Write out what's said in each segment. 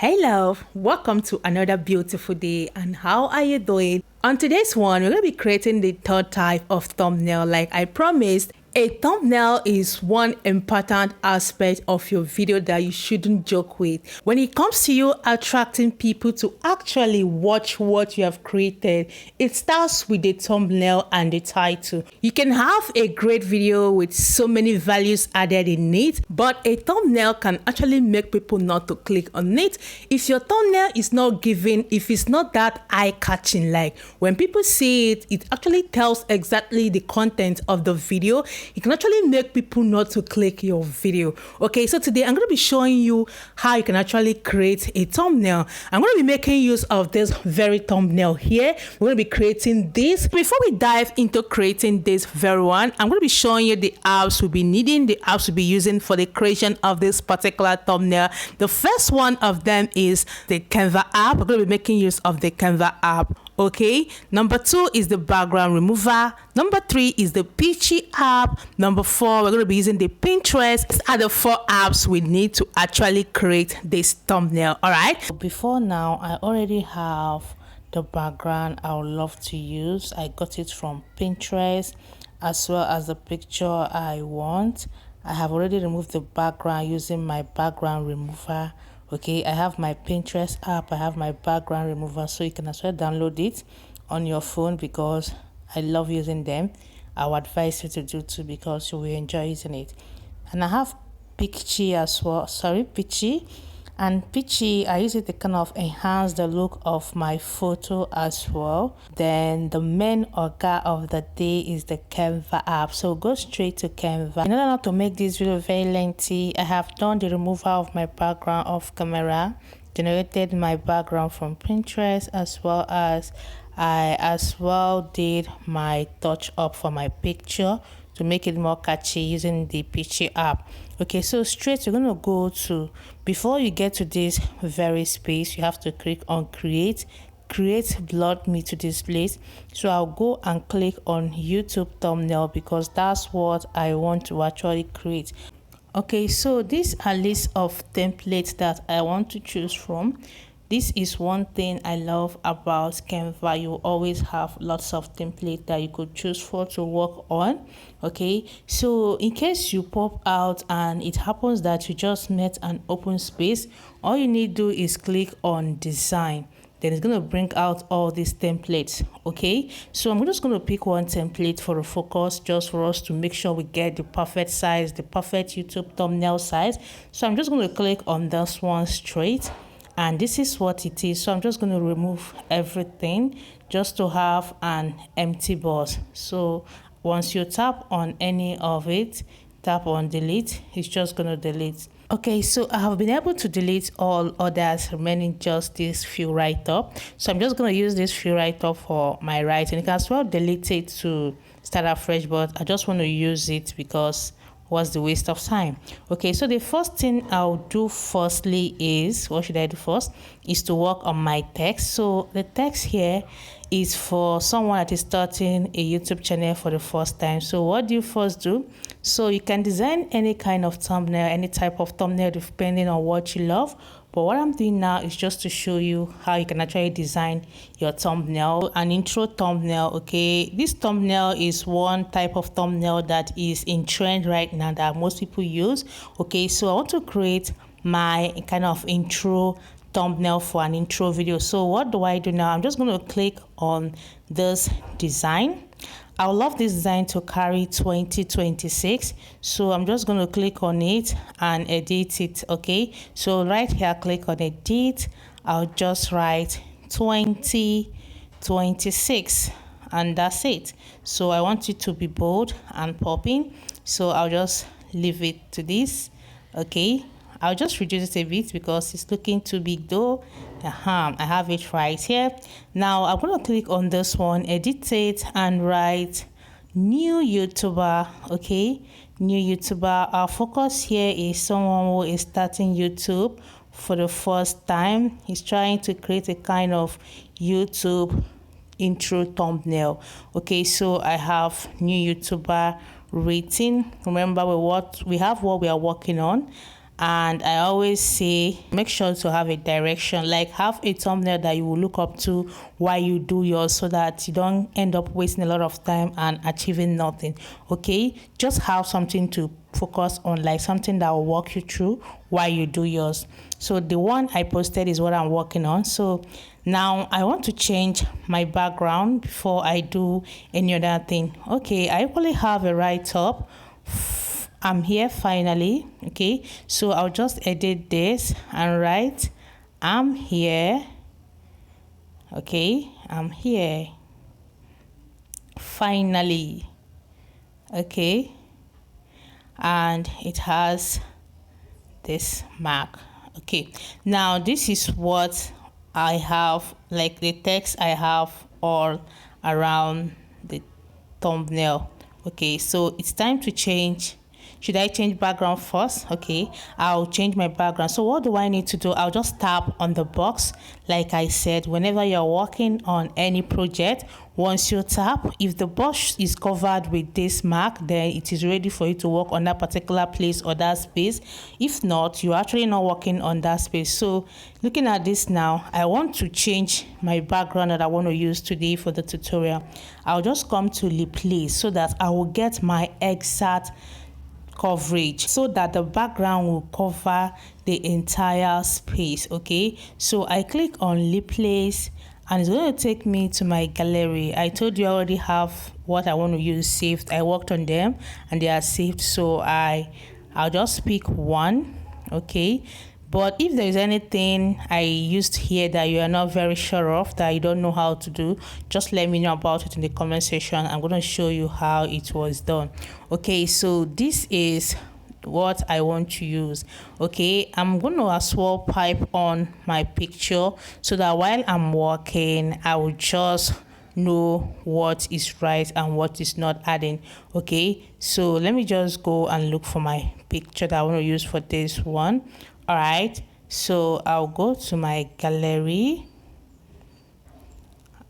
Hello, welcome to another beautiful day. And how are you doing? On today's one, we're going to be creating the third type of thumbnail. Like I promised, a thumbnail is one important aspect of your video that you shouldn't joke with. When it comes to you attracting people to actually watch what you have created, it starts with the thumbnail and the title. You can have a great video with so many values added in it, but a thumbnail can actually make people not to click on it. If your thumbnail is not giving, if it's not that eye-catching, like when people see it, it actually tells exactly the content of the video. It can actually make people not to click your video. Okay, so today I'm going to be showing you how you can actually create a thumbnail. I'm going to be making use of this very thumbnail here. We're going to be creating this. Before we dive into creating this very one, I'm going to be showing you the apps we'll be needing, the apps we'll be using for the creation of this particular thumbnail. The first one of them is the Canva app. We're going to be making use of the Canva app. Okay, number 2 is the background remover. Number 3 is the Peachy app. Number 4, we're going to be using the Pinterest. These are the 4 apps we need to actually create this thumbnail. All right. Before now, I already have the background I would love to use. I got it from Pinterest as well as the picture I want. I have already removed the background using my background remover. Okay, I have my Pinterest app, I have my background remover, so you can as well download it on your phone because I love using them. I would advise you to do too because you will enjoy using it. And I have Peachy as well, Peachy. And Peachy, I use it to kind of enhance the look of my photo as well. Then the main organ of the day is the Canva app. So go straight to Canva. In order not to make this video very lengthy, I have done the removal of my background off camera, generated my background from Pinterest, as well as I did my touch up for my picture to make it more catchy using the Peachy app. Okay, so straight you're going to go to, before you get to this very space, you have to click on create brought me to this place. So I'll go and click on YouTube thumbnail because that's what I want to actually create. Okay, so these are lists of templates that I want to choose from. This is one thing I love about Canva. You always have lots of templates that you could choose for to work on. Okay, so in case you pop out and it happens that you just met an open space, all you need to do is click on design. Then it's going to bring out all these templates. Okay, so I'm just going to pick one template for the focus, just for us to make sure we get the perfect size, the perfect YouTube thumbnail size. So I'm just going to click on this one straight. And this is what it is. So I'm just going to remove everything just to have an empty box. So once you tap on any of it, tap on delete, it's just going to delete. Okay, so I have been able to delete all others, remaining just this few write-up. So I'm just going to use this few write-up for my writing. You can as well delete it to start afresh, but I just want to use it because what's the waste of time? Okay, so the first thing I'll do firstly is, what should I do first? Is to work on my text. So the text here is for someone that is starting a YouTube channel for the first time. So what do you first do? So you can design any kind of thumbnail, any type of thumbnail depending on what you love. But what I'm doing now is just to show you how you can actually design your thumbnail, an intro thumbnail. Okay, this thumbnail is one type of thumbnail that is in trend right now that most people use. Okay, so I want to create my kind of intro thumbnail for an intro video. So what do I do now? I'm just going to click on this design. I would love this design to carry 2026, so I'm just going to click on it and edit it. Okay, so right here, click on edit. I'll just write 2026 and that's it. So I want it to be bold and popping, so I'll just leave it to this. Okay, I'll just reduce it a bit because it's looking too big though. I have it right here. Now I'm going to click on this one, edit it, and write new YouTuber. Okay, new YouTuber. Our focus here is someone who is starting YouTube for the first time. He's trying to create a kind of YouTube intro thumbnail. Okay, so I have new YouTuber rating. Remember what we are working on. And I always say make sure to have a direction, like have a thumbnail that you will look up to while you do yours, so that you don't end up wasting a lot of time and achieving nothing. Okay, just have something to focus on, like something that will walk you through while you do yours. So the one I posted is what I'm working on. So now I want to change my background before I do any other thing. Okay, I actually have a write-up. I'm here finally. Okay, so I'll just edit this and write I'm here. Okay, I'm here finally. Okay, and it has this mark. Okay, now this is what I have, like the text I have all around the thumbnail. Okay, so it's time to change. Should I change background first? Okay, I'll change my background. So what do I need to do? I'll just tap on the box. Like I said, whenever you're working on any project, once you tap, if the box is covered with this mark, then it is ready for you to work on that particular place or that space. If not, you're actually not working on that space. So looking at this now, I want to change my background that I want to use today for the tutorial. I'll just come to replace so that I will get my exact coverage, so that the background will cover the entire space. Okay, so I click on replace and it's going to take me to my gallery. I told you I already have what I want to use saved. I worked on them and they are saved, so I'll just pick one. Okay, but if there is anything I used here that you are not very sure of, that you don't know how to do, just let me know about it in the comment section. I'm going to show you how it was done. Okay, so this is what I want to use. Okay, I'm going to as well pipe on my picture so that while I'm working, I will just know what is right and what is not adding. Okay, so let me just go and look for my picture that I want to use for this one. All right, so I'll go to my gallery.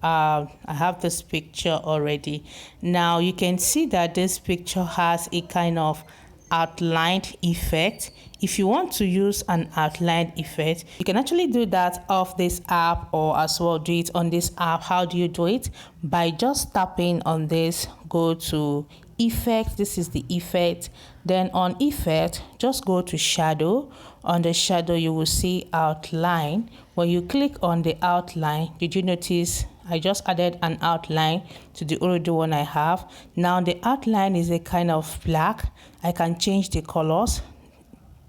I have this picture already. Now you can see that this picture has a kind of outlined effect. If you want to use an outlined effect, you can actually do that off this app, or as well do it on this app. How do you do it? By just tapping on this, go to effect. This is the effect. Then on effect, just go to shadow. On the shadow, you will see outline. When you click on the outline, did you notice I just added an outline to the already one I have? Now the outline is a kind of black. I can change the colors.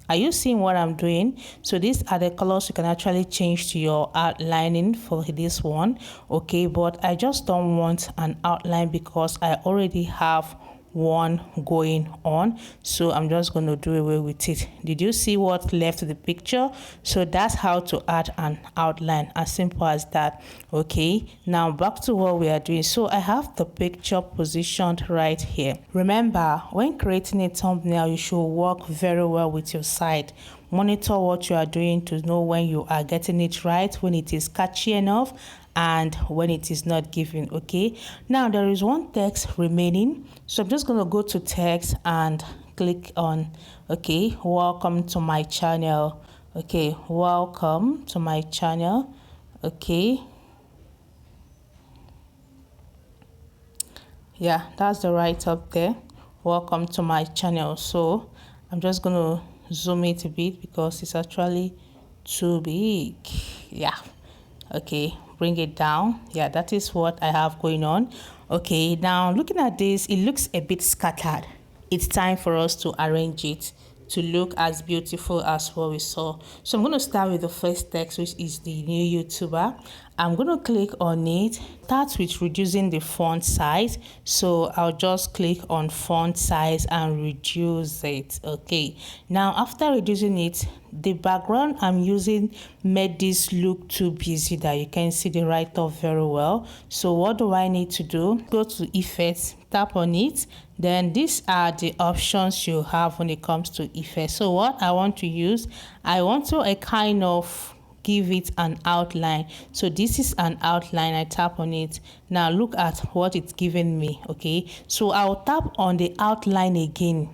Are you seeing what I'm doing? So these are the colors you can actually change to your outlining for this one. Okay, but I just don't want an outline because I already have one going on, so I'm just going to do away with it. Did you see what left the picture? So that's how to add an outline, as simple as that. Okay, now back to what we are doing. So I have the picture positioned right here. Remember, when creating a thumbnail, you should work very well with your site. Monitor what you are doing to know when you are getting it right, when it is catchy enough, and when it is not given. Okay, now there is one text remaining, so I'm just going to go to text and click on okay, welcome to my channel. Okay, welcome to my channel. Okay, yeah, that's the write up there, welcome to my channel. So I'm just going to zoom it a bit because it's actually too big. Yeah, okay, bring it down. Yeah, that is what I have going on. Okay, now looking at this, it looks a bit scattered. It's time for us to arrange it to look as beautiful as what we saw. So I'm going to start with the first text, which is the new YouTuber. I'm going to click on it. Start with reducing the font size. So I'll just click on font size and reduce it. Okay, now after reducing it, the background I'm using made this look too busy that you can see the write-up very well. So what do I need to do? Go to effects, tap on it. Then these are the options you have when it comes to effects. So what I want to use, I want to kind of give it an outline. So this is an outline. I tap on it. Now look at what it's giving me. Okay, so I'll tap on the outline again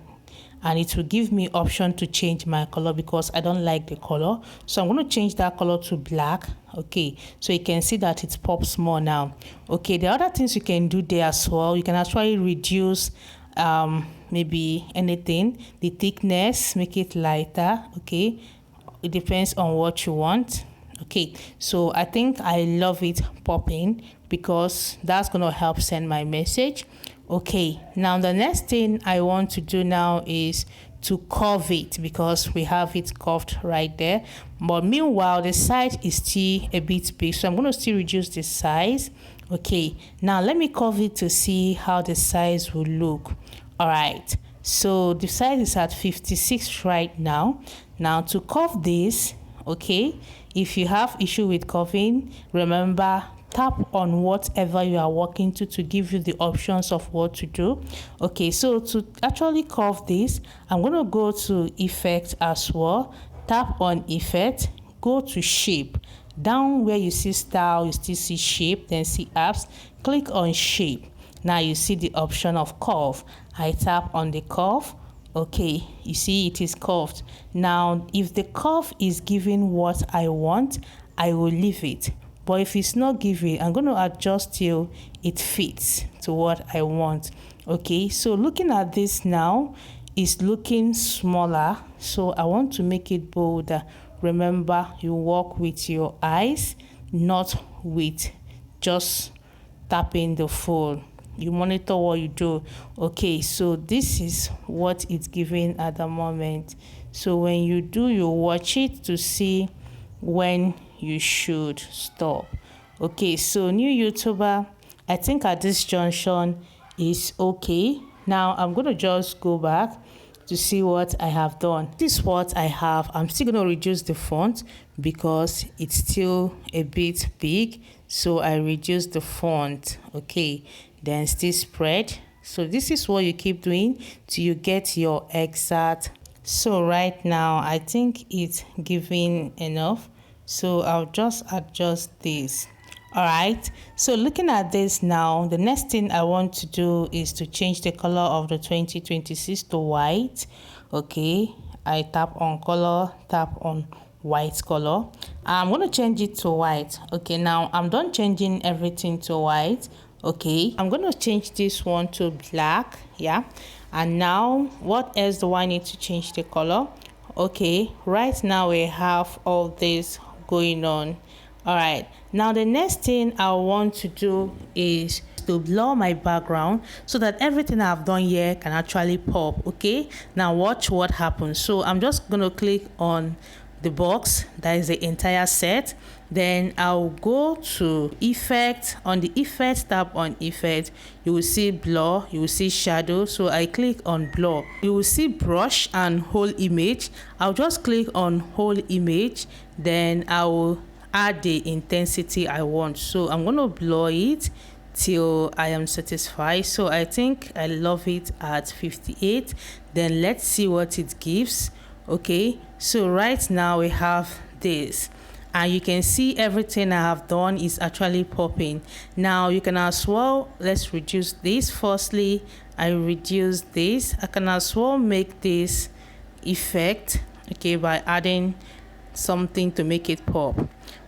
and it will give me option to change my color because I don't like the color. So I'm going to change that color to black. Okay, so you can see that it pops more now. Okay, the other things you can do there as well, you can actually reduce maybe anything, the thickness, make it lighter. Okay, it depends on what you want. Okay, so I think I love it popping because that's going to help send my message. Okay, now the next thing I want to do now is to curve it because we have it curved right there. But meanwhile, the size is still a bit big, so I'm going to still reduce the size. Okay, now let me curve it to see how the size will look. All right, so the size is at 56 right now. Now to curve this, okay, if you have issue with curving, remember, tap on whatever you are working to give you the options of what to do. Okay, so to actually curve this, I'm going to go to effect as well, tap on effect, go to shape. Down where you see style, you still see shape, then see apps, click on shape. Now you see the option of curve. I tap on the curve. Okay, you see it is curved. Now if the curve is giving what I want, I will leave it. But if it's not giving, I'm going to adjust till it fits to what I want. Okay, so looking at this now, it's looking smaller. So I want to make it bolder. Remember, you work with your eyes, not with just tapping the phone. You monitor what you do. Okay, so this is what it's giving at the moment. So when you do, you watch it to see when you should stop. Okay, so new YouTuber, I think at this junction is okay. Now I'm going to just go back to see what I have done. This is what I have. I'm still going to reduce the font because it's still a bit big, so I reduce the font. Okay, then still spread. So this is what you keep doing till you get your exact. So right now I think it's giving enough, so I'll just adjust this. All right, so looking at this now, the next thing I want to do is to change the color of the 2026 to white. Okay, I tap on color, tap on white color. I'm going to change it to white. Okay, now I'm done changing everything to white. Okay, I'm going to change this one to black. Yeah, and now what else do I need to change the color? Okay, right now we have all this going on. All right, now the next thing I want to do is to blur my background so that everything I've done here can actually pop. Okay, now watch what happens. So I'm just going to click on the box, that is the entire set. Then I'll go to effect. On the effect, tap on effect, you will see blur, you will see shadow. So I click on blur, you will see brush and whole image. I'll just click on whole image, then I will add the intensity I want. So I'm going to blur it till I am satisfied. So I think I love it at 58. Then let's see what it gives. Okay, so right now we have this, and you can see everything I have done is actually popping. Now you can as well, let's reduce this. Firstly, I reduce this. I can as well make this effect, okay, by adding something to make it pop.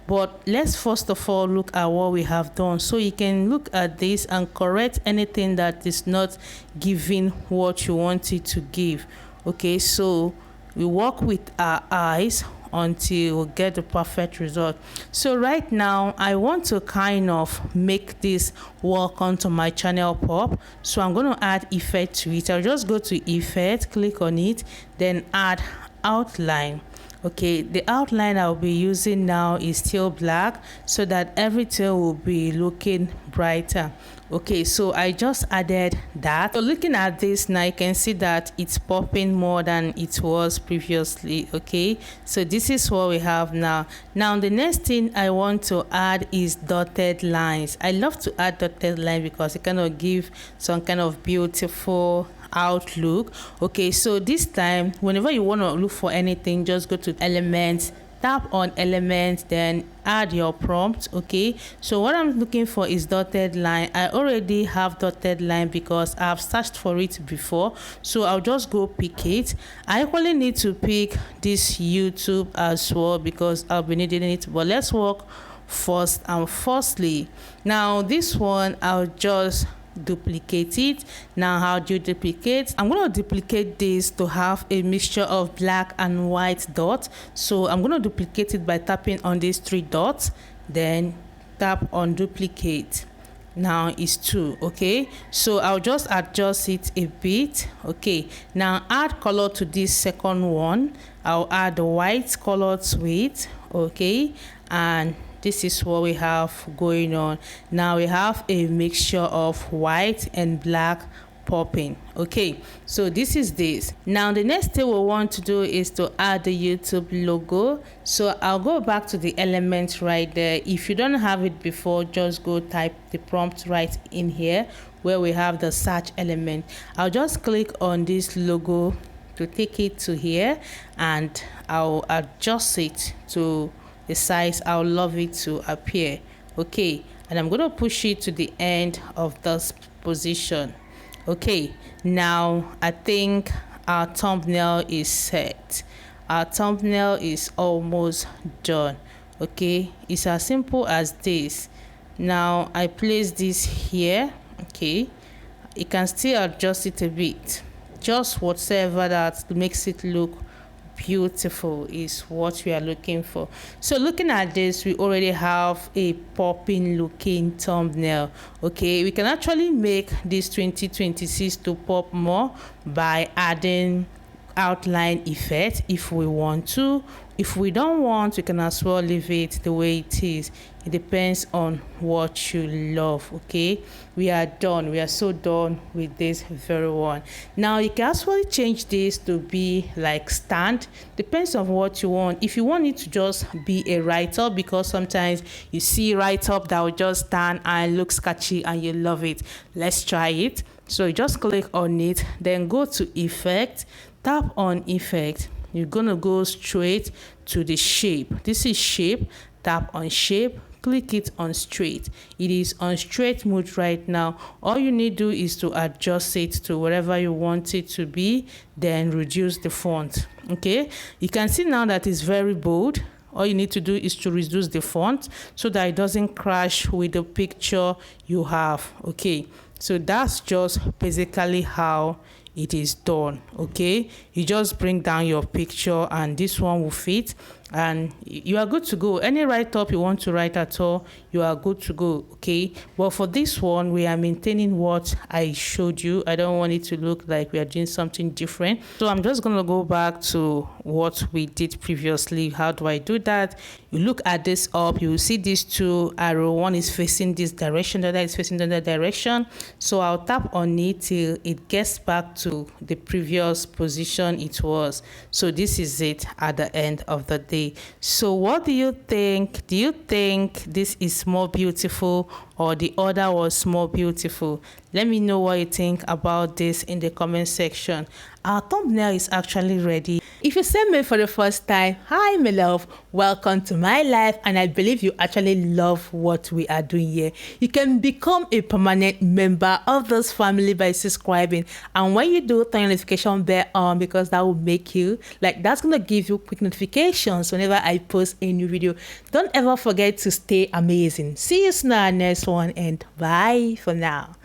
But let's first of all look at what we have done, so you can look at this and correct anything that is not giving what you want it to give. Okay, so we work with our eyes until we get the perfect result. So right now I want to kind of make this work onto my channel pop, so I'm going to add effect to it. I'll just go to effect, click on it, then add outline. Okay, the outline I'll be using now is still black so that everything will be looking brighter. Okay, so I just added that. So looking at this now, you can see that it's popping more than it was previously. Okay, so this is what we have now. Now the next thing I want to add is dotted lines. I love to add dotted line because it kind of give some kind of beautiful outlook. Okay, so this time whenever you want to look for anything, just go to elements, tap on element, then add your prompt. Okay, so what I'm looking for is dotted line. I already have dotted line because I've searched for it before, so I'll just go pick it. I actually need to pick this YouTube as well because I'll be needing it, but let's work first and firstly. Now this one I'll just duplicate it. Now how do you duplicate? I'm going to duplicate this to have a mixture of black and white dots. So I'm going to duplicate it by tapping on these 3 dots, then tap on duplicate. Now it's 2. Okay, so I'll just adjust it a bit. Okay, now add color to this second one. I'll add the white color to it. Okay, and this is what we have going on. Now we have a mixture of white and black popping. Okay, so this is this. Now the next thing we want to do is to add the YouTube logo. So I'll go back to the element right there. If you don't have it before, just go type the prompt right in here where we have the search element. I'll just click on this logo to take it to here, and I'll adjust it to the size I would love it to appear. Okay, and I'm going to push it to the end of this position. Okay, now I think our thumbnail is set. Our thumbnail is almost done. Okay, it's as simple as this. Now I place this here. Okay, you can still adjust it a bit, just whatever that makes it look beautiful is what we are looking for. So looking at this, we already have a popping looking thumbnail. Okay, we can actually make this 2026 to pop more by adding outline effect if we want to. If we don't want, we can as well leave it the way it is. It depends on what you love. Okay, we are done. We are so done with this very one. Now you can actually change this to be like stand. Depends on what you want. If you want it to just be a write-up, because sometimes you see write-up that will just stand and look sketchy and you love it. Let's try it. So you just click on it, then go to effect, tap on effect. You're gonna go straight to the shape. This is shape. Tap on shape, click it on straight. It is on straight mode right now. All you need to do is to adjust it to wherever you want it to be, then reduce the font. Okay, you can see now that it's very bold. All you need to do is to reduce the font so that it doesn't crash with the picture you have. Okay, so that's just basically how it is done. Okay, you just bring down your picture and this one will fit and you are good to go. Any write-up you want to write at all, you are good to go. Okay, but for this one we are maintaining what I showed you. I don't want it to look like we are doing something different, so I'm just gonna go back to what we did previously. How do I do that? You look at this up, you will see these 2 arrows. One is facing this direction, the other is facing the other direction. So I'll tap on it till it gets back to the previous position it was. So this is it at the end of the day. So what do you think? Do you think this is more beautiful or the other was more beautiful? Let me know what you think about this in the comment section. Our thumbnail is actually ready. If you see me for the first time, hi my love, welcome to my life, and I believe you actually love what we are doing here. You can become a permanent member of this family by subscribing, and when you do, turn your notification bell on, because that will make you, like, that's gonna give you quick notifications whenever I post a new video. Don't ever forget to stay amazing. See you soon in our next one, and bye for now.